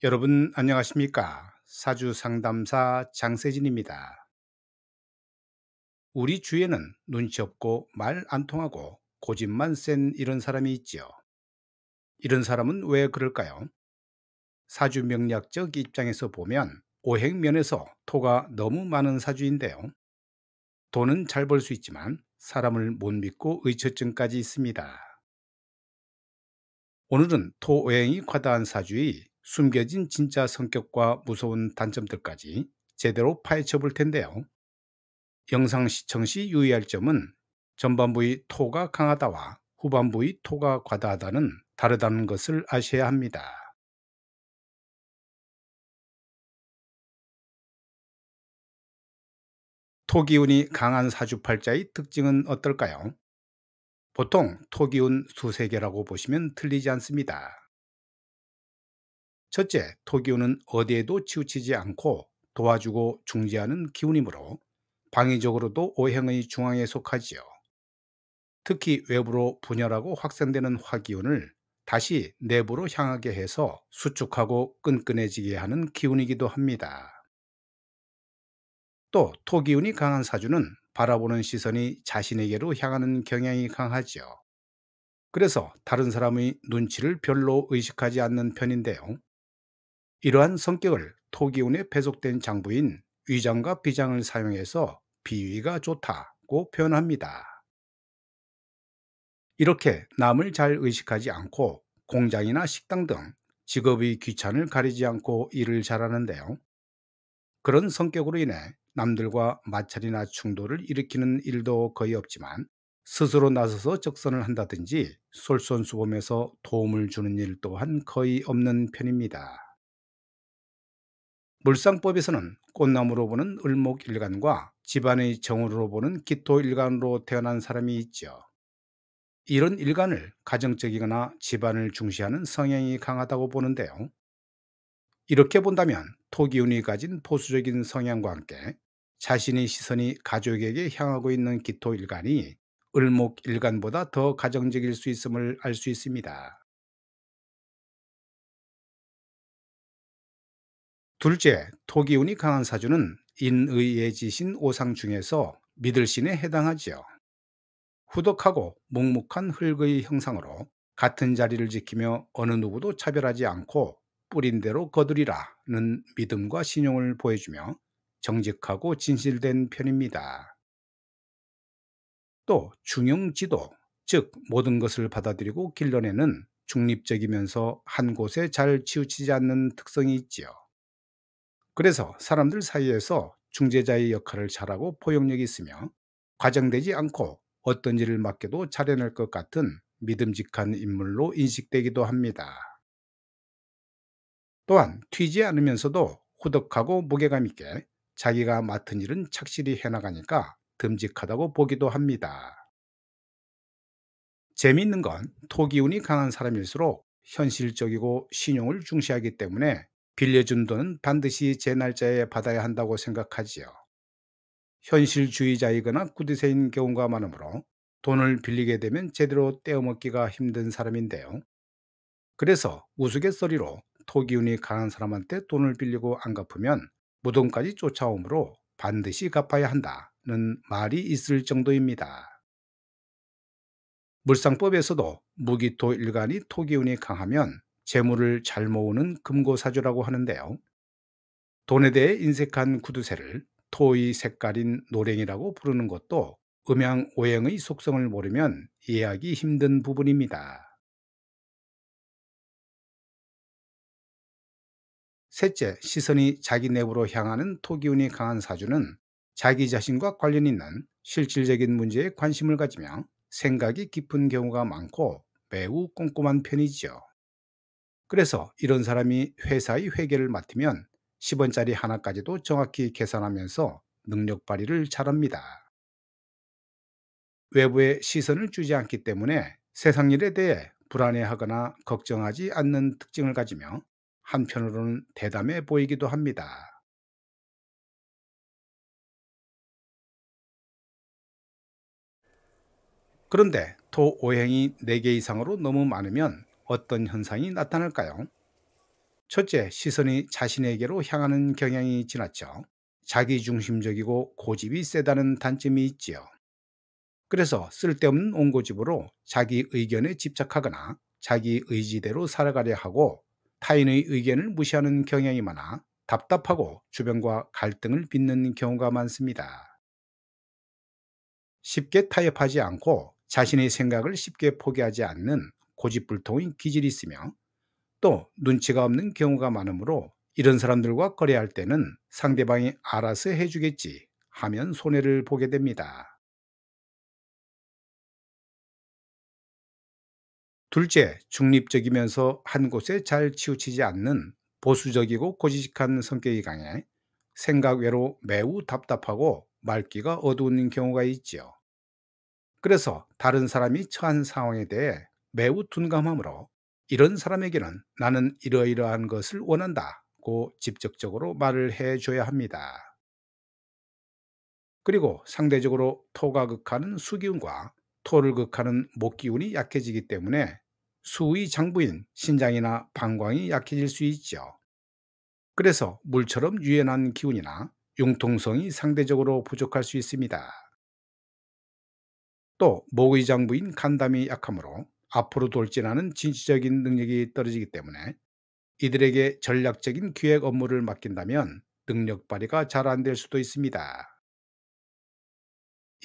여러분 안녕하십니까? 사주 상담사 장세진입니다. 우리 주위에는 눈치 없고 말 안 통하고 고집만 센 이런 사람이 있지요. 이런 사람은 왜 그럴까요? 사주 명리학적 입장에서 보면 오행면에서 토가 너무 많은 사주인데요. 돈은 잘 벌 수 있지만 사람을 못 믿고 의처증까지 있습니다. 오늘은 토 오행이 과다한 사주의 숨겨진 진짜 성격과 무서운 단점들까지 제대로 파헤쳐 볼 텐데요. 영상 시청 시 유의할 점은 전반부의 토가 강하다와 후반부의 토가 과다하다는 다르다는 것을 아셔야 합니다. 토기운이 강한 사주팔자의 특징은 어떨까요? 보통 토기운 수세 개라고 보시면 틀리지 않습니다. 첫째, 토기운은 어디에도 치우치지 않고 도와주고 중재하는 기운이므로 방위적으로도 오행의 중앙에 속하지요. 특히 외부로 분열하고 확산되는 화기운을 다시 내부로 향하게 해서 수축하고 끈끈해지게 하는 기운이기도 합니다. 또 토기운이 강한 사주는 바라보는 시선이 자신에게로 향하는 경향이 강하지요. 그래서 다른 사람의 눈치를 별로 의식하지 않는 편인데요. 이러한 성격을 토기운에 배속된 장부인 위장과 비장을 사용해서 비위가 좋다고 표현합니다. 이렇게 남을 잘 의식하지 않고 공장이나 식당 등 직업의 귀천을 가리지 않고 일을 잘하는데요. 그런 성격으로 인해 남들과 마찰이나 충돌을 일으키는 일도 거의 없지만 스스로 나서서 적선을 한다든지 솔선수범해서 도움을 주는 일 또한 거의 없는 편입니다. 물상법에서는 꽃나무로 보는 을목일간과 집안의 정으로 보는 기토일간으로 태어난 사람이 있죠. 이런 일간을 가정적이거나 집안을 중시하는 성향이 강하다고 보는데요. 이렇게 본다면 토기운이 가진 보수적인 성향과 함께 자신의 시선이 가족에게 향하고 있는 기토일간이 을목일간보다 더 가정적일 수 있음을 알 수 있습니다. 둘째, 토기운이 강한 사주는 인의예지신 오상 중에서 믿을 신에 해당하지요. 후덕하고 묵묵한 흙의 형상으로 같은 자리를 지키며 어느 누구도 차별하지 않고 뿌린 대로 거두리라는 믿음과 신용을 보여주며 정직하고 진실된 편입니다. 또 중용지도, 즉 모든 것을 받아들이고 길러내는 중립적이면서 한 곳에 잘 치우치지 않는 특성이 있지요. 그래서 사람들 사이에서 중재자의 역할을 잘하고 포용력이 있으며 과장되지 않고 어떤 일을 맡겨도 잘해낼 것 같은 믿음직한 인물로 인식되기도 합니다. 또한 튀지 않으면서도 후덕하고 무게감 있게 자기가 맡은 일은 착실히 해나가니까 듬직하다고 보기도 합니다. 재미있는 건 토기운이 강한 사람일수록 현실적이고 신용을 중시하기 때문에 빌려준 돈은 반드시 제 날짜에 받아야 한다고 생각하지요. 현실주의자이거나 구두쇠인 경우가 많으므로 돈을 빌리게 되면 제대로 떼어먹기가 힘든 사람인데요. 그래서 우스갯소리로 토기운이 강한 사람한테 돈을 빌리고 안 갚으면 무덤까지 쫓아오므로 반드시 갚아야 한다는 말이 있을 정도입니다. 물상법에서도 무기토 일간이 토기운이 강하면 재물을 잘 모으는 금고사주라고 하는데요. 돈에 대해 인색한 구두쇠를 토의 색깔인 노랭이라고 부르는 것도 음양 오행의 속성을 모르면 이해하기 힘든 부분입니다. 셋째, 시선이 자기 내부로 향하는 토기운이 강한 사주는 자기 자신과 관련 있는 실질적인 문제에 관심을 가지며 생각이 깊은 경우가 많고 매우 꼼꼼한 편이지요. 그래서 이런 사람이 회사의 회계를 맡으면 10원짜리 하나까지도 정확히 계산하면서 능력 발휘를 잘합니다. 외부에 시선을 주지 않기 때문에 세상 일에 대해 불안해하거나 걱정하지 않는 특징을 가지며 한편으로는 대담해 보이기도 합니다. 그런데 토 오행이 4개 이상으로 너무 많으면 어떤 현상이 나타날까요? 첫째, 시선이 자신에게로 향하는 경향이 지나쳐 자기중심적이고 고집이 세다는 단점이 있지요. 그래서 쓸데없는 옹고집으로 자기 의견에 집착하거나 자기 의지대로 살아가려 하고 타인의 의견을 무시하는 경향이 많아 답답하고 주변과 갈등을 빚는 경우가 많습니다. 쉽게 타협하지 않고 자신의 생각을 쉽게 포기하지 않는 고집불통의 기질이 있으며 또 눈치가 없는 경우가 많으므로 이런 사람들과 거래할 때는 상대방이 알아서 해주겠지 하면 손해를 보게 됩니다. 둘째, 중립적이면서 한 곳에 잘 치우치지 않는 보수적이고 고지식한 성격이 강해 생각 외로 매우 답답하고 말귀가 어두운 경우가 있지요. 그래서 다른 사람이 처한 상황에 대해 매우 둔감하므로 이런 사람에게는 나는 이러이러한 것을 원한다고 직접적으로 말을 해줘야 합니다. 그리고 상대적으로 토가 극하는 수기운과 토를 극하는 목기운이 약해지기 때문에 수의 장부인 신장이나 방광이 약해질 수 있죠. 그래서 물처럼 유연한 기운이나 융통성이 상대적으로 부족할 수 있습니다. 또 목의 장부인 간담이 약하므로 앞으로 돌진하는 진취적인 능력이 떨어지기 때문에 이들에게 전략적인 기획 업무를 맡긴다면 능력 발휘가 잘 안 될 수도 있습니다.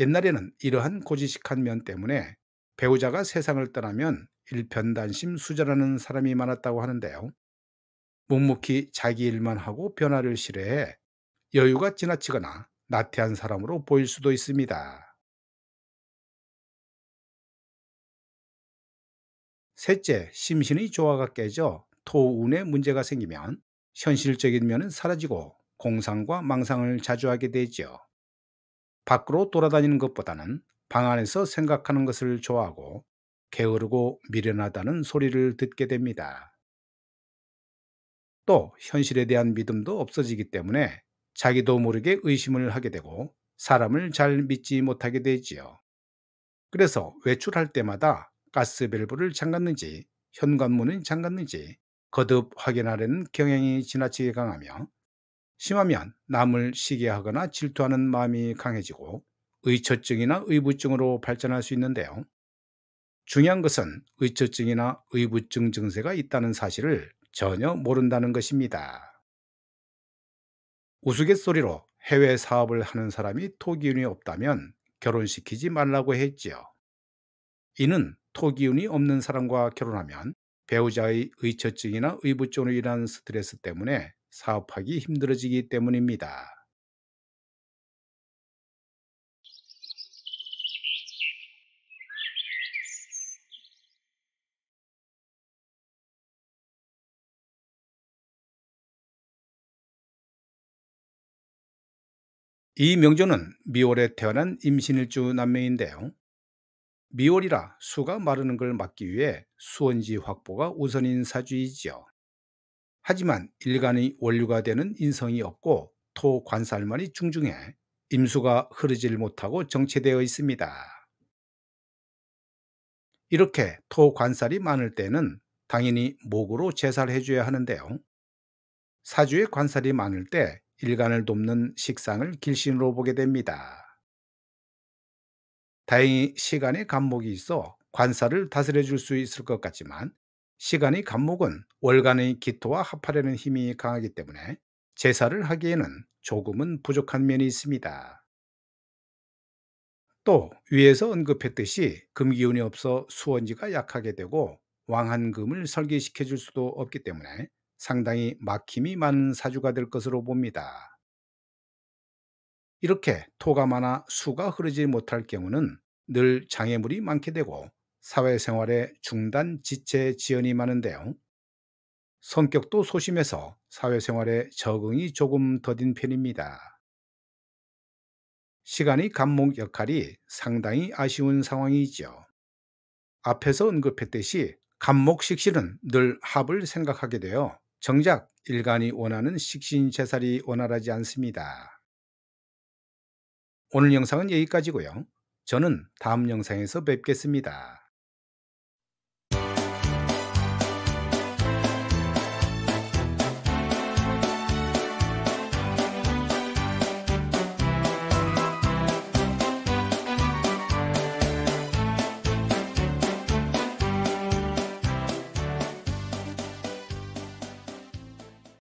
옛날에는 이러한 고지식한 면 때문에 배우자가 세상을 떠나면 일편단심 수절하는 사람이 많았다고 하는데요. 묵묵히 자기 일만 하고 변화를 싫어해 여유가 지나치거나 나태한 사람으로 보일 수도 있습니다. 셋째, 심신의 조화가 깨져 토운에 문제가 생기면 현실적인 면은 사라지고 공상과 망상을 자주 하게 되죠. 밖으로 돌아다니는 것보다는 방 안에서 생각하는 것을 좋아하고 게으르고 미련하다는 소리를 듣게 됩니다. 또 현실에 대한 믿음도 없어지기 때문에 자기도 모르게 의심을 하게 되고 사람을 잘 믿지 못하게 되지요. 그래서 외출할 때마다 가스밸브를 잠갔는지 현관문을 잠갔는지 거듭 확인하려는 경향이 지나치게 강하며 심하면 남을 시기하거나 질투하는 마음이 강해지고 의처증이나 의부증으로 발전할 수 있는데요. 중요한 것은 의처증이나 의부증 증세가 있다는 사실을 전혀 모른다는 것입니다. 우스갯소리로 해외 사업을 하는 사람이 토기운이 없다면 결혼시키지 말라고 했지요. 이는 토기운이 없는 사람과 결혼하면 배우자의 의처증이나 의부증으로 인한 스트레스 때문에 사업하기 힘들어지기 때문입니다. 이 명조는 미월에 태어난 임신일주 남매인데요. 미월이라 수가 마르는 걸 막기 위해 수원지 확보가 우선인 사주이지요. 하지만 일간의 원류가 되는 인성이 없고 토 관살만이 중중해 임수가 흐르질 못하고 정체되어 있습니다. 이렇게 토 관살이 많을 때는 당연히 목으로 제사를 해줘야 하는데요. 사주에 관살이 많을 때 일간을 돕는 식상을 길신으로 보게 됩니다. 다행히 시간의 간목이 있어 관살을 다스려 줄 수 있을 것 같지만 시간의 간목은 월간의 기토와 합하려는 힘이 강하기 때문에 제사를 하기에는 조금은 부족한 면이 있습니다. 또 위에서 언급했듯이 금기운이 없어 수원지가 약하게 되고 왕한금을 설계시켜 줄 수도 없기 때문에 상당히 막힘이 많은 사주가 될 것으로 봅니다. 이렇게 토가 많아 수가 흐르지 못할 경우는 늘 장애물이 많게 되고 사회생활에 중단, 지체, 지연이 많은데요. 성격도 소심해서 사회생활에 적응이 조금 더딘 편입니다. 시간의 간목 역할이 상당히 아쉬운 상황이죠. 앞에서 언급했듯이 간목식신은 늘 합을 생각하게 되어 정작 일간이 원하는 식신제살이 원활하지 않습니다. 오늘 영상은 여기까지고요. 저는 다음 영상에서 뵙겠습니다.